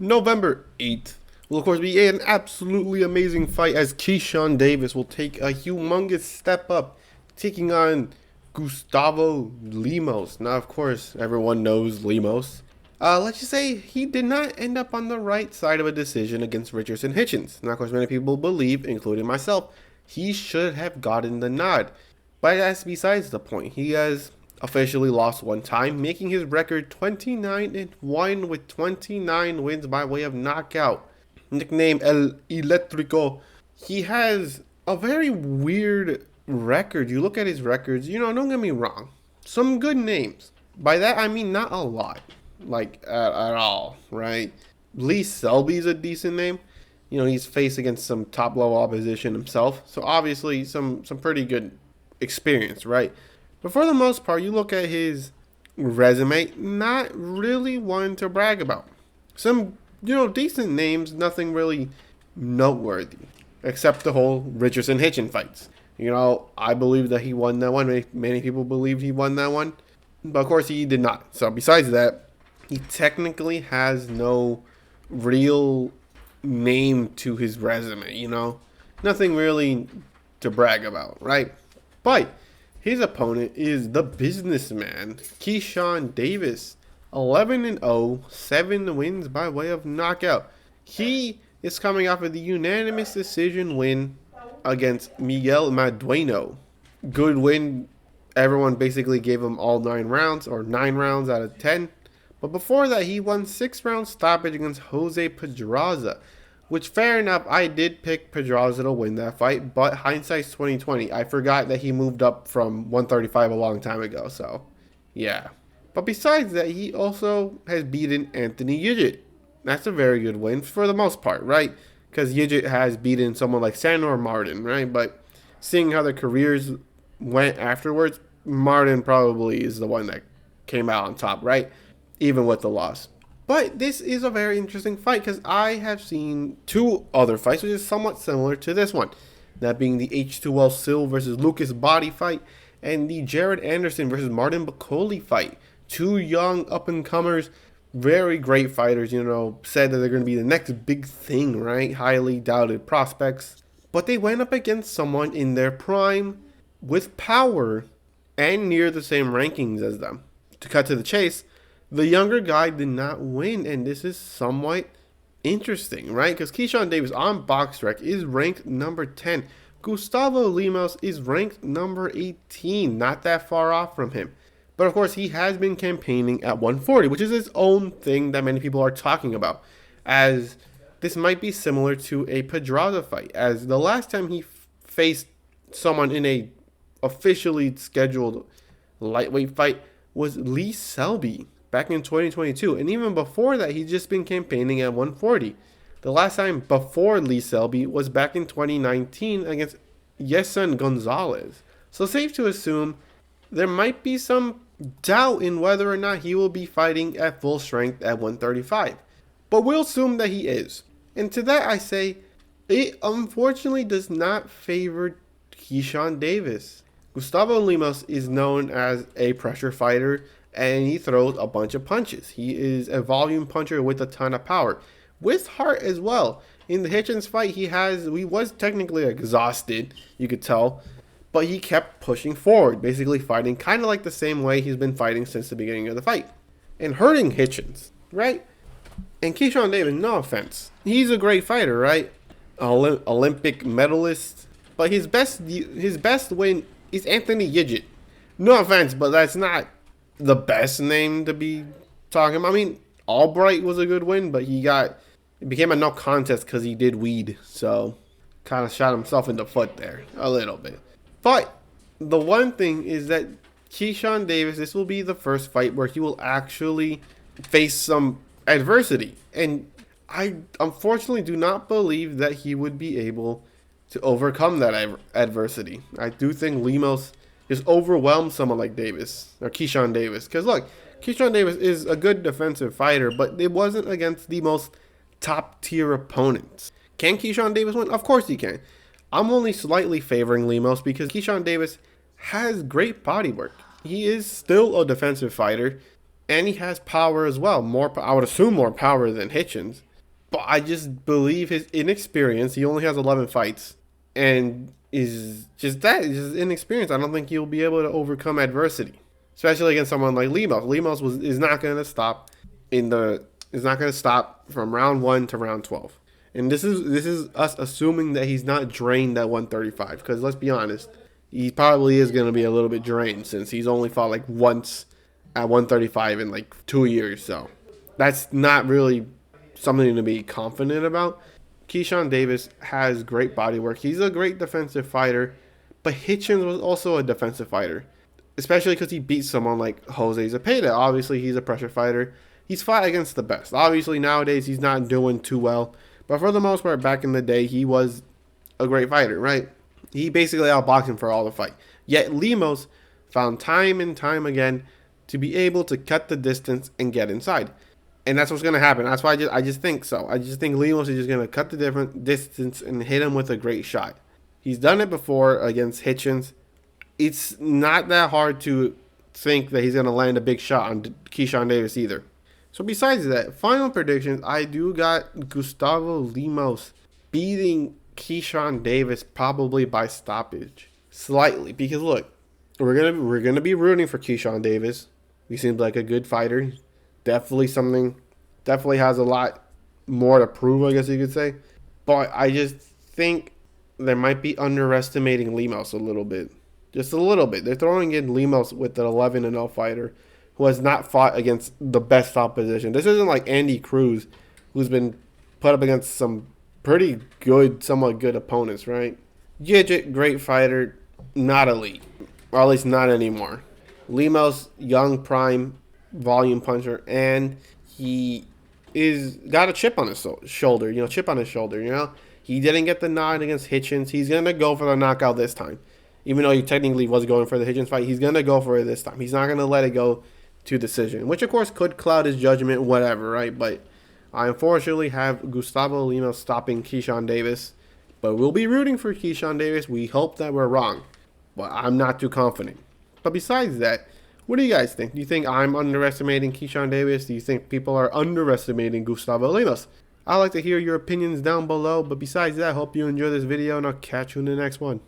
November 8th will, of course, be an absolutely amazing fight as Keyshawn Davis will take a humongous step up, taking on Gustavo Lemos. Now, of course, everyone knows Lemos. Let's just say he did not end up on the right side of a decision against Richardson Hitchens. Now, of course, many people believe, including myself, he should have gotten the nod. But that's besides the point. He has officially lost one time, making his record 29-1 with 29 wins by way of knockout. Nicknamed El Electrico, he has a very weird record. You look at his records, don't get me wrong, some good names. By that I mean not a lot, like at all, right? Lee Selby's a decent name. He's faced against some top level opposition himself, so obviously some pretty good experience, right? But for the most part, you look at his resume, not really one to brag about. Some, decent names, nothing really noteworthy, except the whole Richardson Hitchens fights. I believe that he won that one. Many people believed he won that one. But of course, he did not. So besides that, he technically has no real name to his resume, Nothing really to brag about, right? But his opponent is the businessman, Keyshawn Davis. 11-0, 7 wins by way of knockout. He is coming off of the unanimous decision win against Miguel Madueno. Good win. Everyone basically gave him all 9 rounds, or 9 rounds out of 10. But before that, he won 6-round stoppage against Jose Pedraza. Which, fair enough, I did pick Pedraza to win that fight, but hindsight's 2020. I forgot that he moved up from 135 a long time ago, so yeah. But besides that, he also has beaten Anthony Yigit. That's a very good win for the most part, right? Because Yigit has beaten someone like Sandor Martin, right? But seeing how their careers went afterwards, Martin probably is the one that came out on top, right? Even with the loss. But this is a very interesting fight because I have seen 2 other fights which is somewhat similar to this one. That being the H2L Sil versus Lucas Body fight and the Jared Anderson versus Martin Bakole fight. 2 young up-and-comers, very great fighters, said that they're going to be the next big thing, right? Highly doubted prospects. But they went up against someone in their prime with power and near the same rankings as them. To cut to the chase, the younger guy did not win, and this is somewhat interesting, right? Because Keyshawn Davis on BoxRec is ranked number 10. Gustavo Lemos is ranked number 18, not that far off from him. But of course, he has been campaigning at 140, which is his own thing that many people are talking about, as this might be similar to a Pedraza fight, as the last time he faced someone in a officially scheduled lightweight fight was Lee Selby back in 2022, and even before that, he's just been campaigning at 140. The last time before Lee Selby was back in 2019 against Yeson Gonzalez. So safe to assume there might be some doubt in whether or not he will be fighting at full strength at 135. But we'll assume that he is. And to that I say, it unfortunately does not favor Keyshawn Davis. Gustavo Lemos is known as a pressure fighter, and he throws a bunch of punches. He is a volume puncher with a ton of power, with heart as well. In the Hitchens fight, he was technically exhausted, you could tell, but he kept pushing forward, basically fighting kind of like the same way he's been fighting since the beginning of the fight, and hurting Hitchens, right? And Keyshawn Davis, no offense, he's a great fighter, right? Olympic medalist, but his best win is Anthony Yigit. No offense, but that's not the best name to be talking about. I mean, Albright was a good win, but it became a no contest because he did weed, so kind of shot himself in the foot there a little bit. But the one thing is that Keyshawn Davis, this will be the first fight where he will actually face some adversity, and I unfortunately do not believe that he would be able to overcome that adversity. I do think Lemos just overwhelmed someone like Davis, or Keyshawn Davis. Because look, Keyshawn Davis is a good defensive fighter, but it wasn't against the most top tier opponents. Can Keyshawn Davis win? Of course he can. I'm only slightly favoring Lemos because Keyshawn Davis has great body work. He is still a defensive fighter, and he has power as well. I would assume more power than Hitchens. But I just believe his inexperience. He only has 11 fights, and is just that, is just inexperience. I don't think he'll be able to overcome adversity, especially against someone like Lemos. Lemos is not going to stop is not going to stop from round 1 to round 12. And this is us assuming that he's not drained at 135. Because let's be honest, he probably is going to be a little bit drained since he's only fought like once at 135 in like 2 years. So that's not really something to be confident about. Keyshawn Davis has great body work. He's a great defensive fighter, but Hitchens was also a defensive fighter, especially because he beat someone like Jose Zepeda. Obviously, he's a pressure fighter. He's fought against the best. Obviously, nowadays he's not doing too well, but for the most part, back in the day, he was a great fighter, right? He basically outboxed him for all the fight. Yet Lemos found time and time again to be able to cut the distance and get inside. And that's what's going to happen. That's why I just think so. I just think Lemos is just going to cut the different distance and hit him with a great shot. He's done it before against Hitchens. It's not that hard to think that he's going to land a big shot on Keyshawn Davis either. So besides that, final predictions, I do got Gustavo Lemos beating Keyshawn Davis probably by stoppage. Slightly. Because look, we're gonna be rooting for Keyshawn Davis. He seems like a good fighter. Definitely has a lot more to prove, I guess you could say. But I just think they might be underestimating Lemos a little bit. Just a little bit. They're throwing in Lemos with an 11-0 fighter who has not fought against the best opposition. This isn't like Andy Cruz, who's been put up against some pretty good, somewhat good opponents, right? Gidget, great fighter, not elite. Or at least not anymore. Lemos, young, prime, volume puncher, and he is got a chip on his shoulder, He didn't get the nod against Hitchens. He's going to go for the knockout this time. Even though he technically was going for the Hitchens fight, he's going to go for it this time. He's not going to let it go to decision, which of course could cloud his judgment, whatever, right? But I unfortunately have Gustavo Lemos stopping Keyshawn Davis. But we'll be rooting for Keyshawn Davis. We hope that we're wrong. But I'm not too confident. But besides that, what do you guys think? Do you think I'm underestimating Keyshawn Davis? Do you think people are underestimating Gustavo Lemos? I'd like to hear your opinions down below. But besides that, I hope you enjoy this video, and I'll catch you in the next one.